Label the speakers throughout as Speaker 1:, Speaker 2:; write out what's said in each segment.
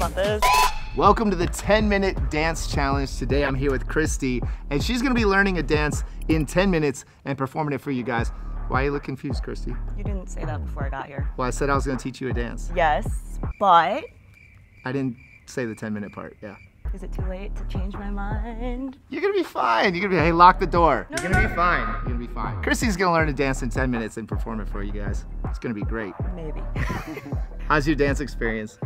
Speaker 1: about this.
Speaker 2: Welcome to the 10-minute dance challenge. Today I'm here with Christie, and she's gonna be learning a dance in 10 minutes and performing it for you guys. Why you look confused, Christie?
Speaker 1: You didn't say that before I got here.
Speaker 2: Well, I said I was gonna teach you a dance.
Speaker 1: Yes, but
Speaker 2: I didn't say the 10-minute part, yeah.
Speaker 1: is it too late to change my mind?
Speaker 2: You're gonna be fine. You're gonna be, hey, lock the door. You're gonna be fine. You're gonna be fine. Christie's gonna learn to dance in 10 minutes and perform it for you guys. It's gonna be great.
Speaker 1: Maybe.
Speaker 2: How's your dance experience?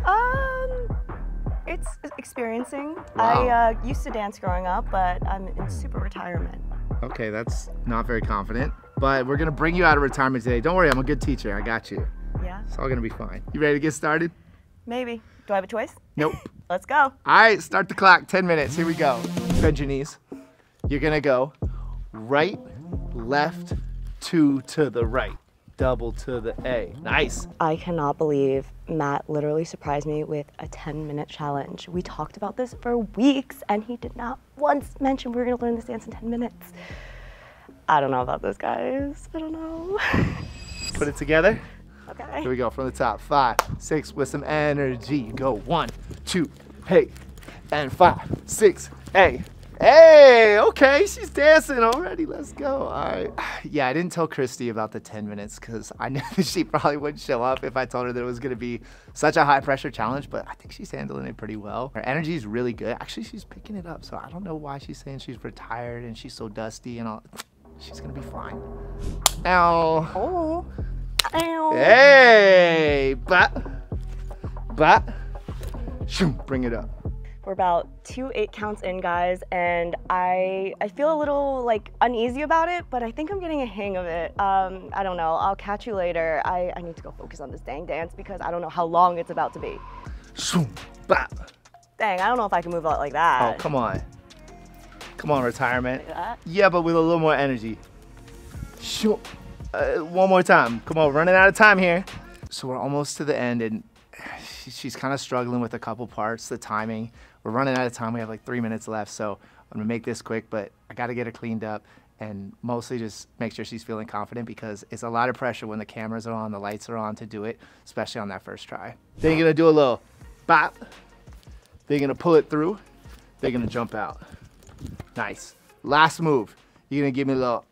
Speaker 1: It's experiencing.
Speaker 2: Wow.
Speaker 1: I used to dance growing up, but I'm in super retirement.
Speaker 2: Okay, that's not very confident, but we're gonna bring you out of retirement today. Don't worry, I'm a good teacher. I got you.
Speaker 1: Yeah?
Speaker 2: It's all gonna be fine. You ready to get started?
Speaker 1: Maybe. Do I have a choice?
Speaker 2: Nope.
Speaker 1: Let's go.
Speaker 2: All right, start the clock, 10 minutes, here we go. Bend your knees. You're gonna go right, left, two to the right, double to the A. Nice.
Speaker 1: I cannot believe Matt literally surprised me with a 10-minute challenge. We talked about this for weeks and he did not once mention we were gonna learn this dance in 10 minutes. I don't know about this, guys. I don't know.
Speaker 2: Put it together.
Speaker 1: Okay.
Speaker 2: Here we go from the top. 5, 6 with some energy. Go 1, 2, hey, and 5, 6, hey. Hey, okay, she's dancing already. Let's go. All right. Yeah, I didn't tell Christie about the 10 minutes because I knew that she probably wouldn't show up if I told her that it was going to be such a high pressure challenge, but I think she's handling it pretty well. Her energy is really good. Actually, she's picking it up, so I don't know why she's saying she's retired and she's so dusty and all. She's going to be fine. Ow.
Speaker 1: Oh. Ow.
Speaker 2: Hey, but, shoom, bring it up.
Speaker 1: We're about 2 8 counts in, guys, and I feel a little like uneasy about it, but I think I'm getting a hang of it. I don't know. I'll catch you later. I need to go focus on this dang dance because I don't know how long it's about to be.
Speaker 2: Shoom, bop.
Speaker 1: Dang, I don't know if I can move out like that.
Speaker 2: Oh, come on. Come on, retirement.
Speaker 1: Like that?
Speaker 2: Yeah, but with a little more energy. Shoom. One more time. Come on, running out of time here. So we're almost to the end, and she's kind of struggling with a couple parts, the timing. We're running out of time. We have like 3 minutes left, so I'm gonna make this quick, but I gotta get her cleaned up and mostly just make sure she's feeling confident because it's a lot of pressure when the cameras are on, the lights are on to do it, especially on that first try. Then you're gonna do a little bop. They're gonna pull it through. They're gonna jump out. Nice. Last move. You're gonna give me a little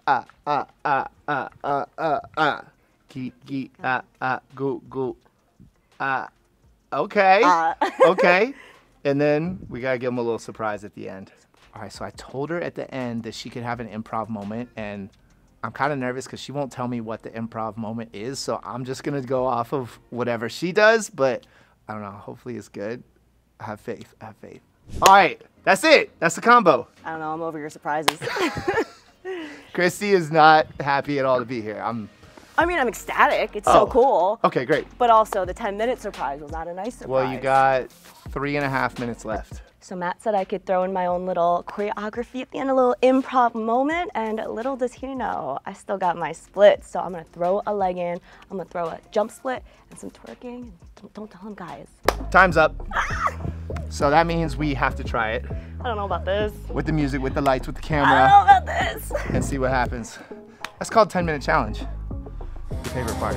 Speaker 2: go. Okay. Okay. And then we gotta give them a little surprise at the end. All right, so I told her at the end that she could have an improv moment, and I'm kind of nervous because she won't tell me what the improv moment is, so I'm just gonna go off of whatever she does, but I don't know, hopefully it's good. I have faith, I have faith. All right, that's it. That's the combo.
Speaker 1: I don't know, I'm over your surprises.
Speaker 2: Christie is not happy at all to be here.
Speaker 1: I mean, I'm ecstatic. It's so cool.
Speaker 2: Okay, great.
Speaker 1: But also, the 10-minute surprise was not a nice surprise.
Speaker 2: Well, you got 3.5 minutes left.
Speaker 1: So Matt said I could throw in my own little choreography at the end, a little improv moment, and little does he know, I still got my splits. So I'm gonna throw a leg in, I'm gonna throw a jump split and some twerking. Don't tell him, guys.
Speaker 2: Time's up. So that means we have to try it.
Speaker 1: I don't know about this.
Speaker 2: With the music, with the lights, with the
Speaker 1: I
Speaker 2: camera.
Speaker 1: don't know about this.
Speaker 2: And see what happens. That's called 10-minute challenge. Your favorite part.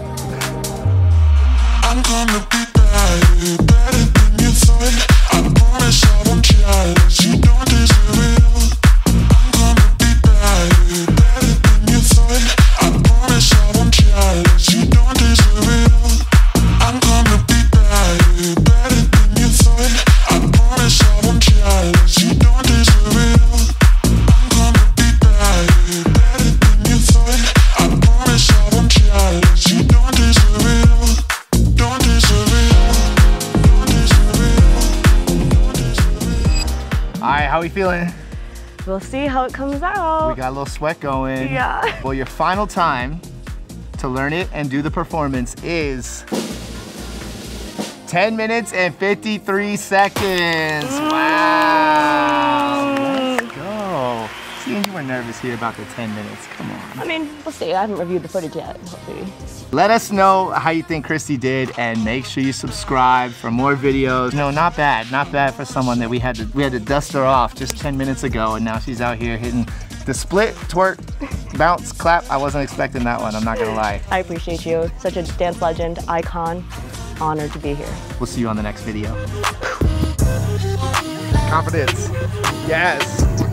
Speaker 3: I'm gonna be better than you thought. I promise I won't judge. You don't deserve it. I'm gonna be better than you thought. I promise I won't judge. You don't deserve it. I'm gonna be better than you thought. I promise I won't judge. You don't deserve it. I'm gonna be better than you thought. I promise I won't judge. You don't deserve it. Don't deserve it. Don't deserve it.
Speaker 2: All right, how we feeling?
Speaker 1: We'll see how it comes out.
Speaker 2: We got a little sweat going.
Speaker 1: Yeah.
Speaker 2: Well, your final time to learn it and do the performance is 10 minutes and 53 seconds. Wow. Let's go. Seeing you were nervous here about the 10 minutes. Come on.
Speaker 1: I mean, we'll see. I haven't reviewed the footage yet. Hopefully.
Speaker 2: Let us know how you think Christie did, and make sure you subscribe for more videos. No, not bad for someone that we had to dust her off just 10 minutes ago, and now she's out here hitting the split, twerk, bounce, clap. I wasn't expecting that one, I'm not gonna lie.
Speaker 1: I appreciate you. Such a dance legend, icon. Honored to be here.
Speaker 2: We'll see you on the next video. Confidence. Yes.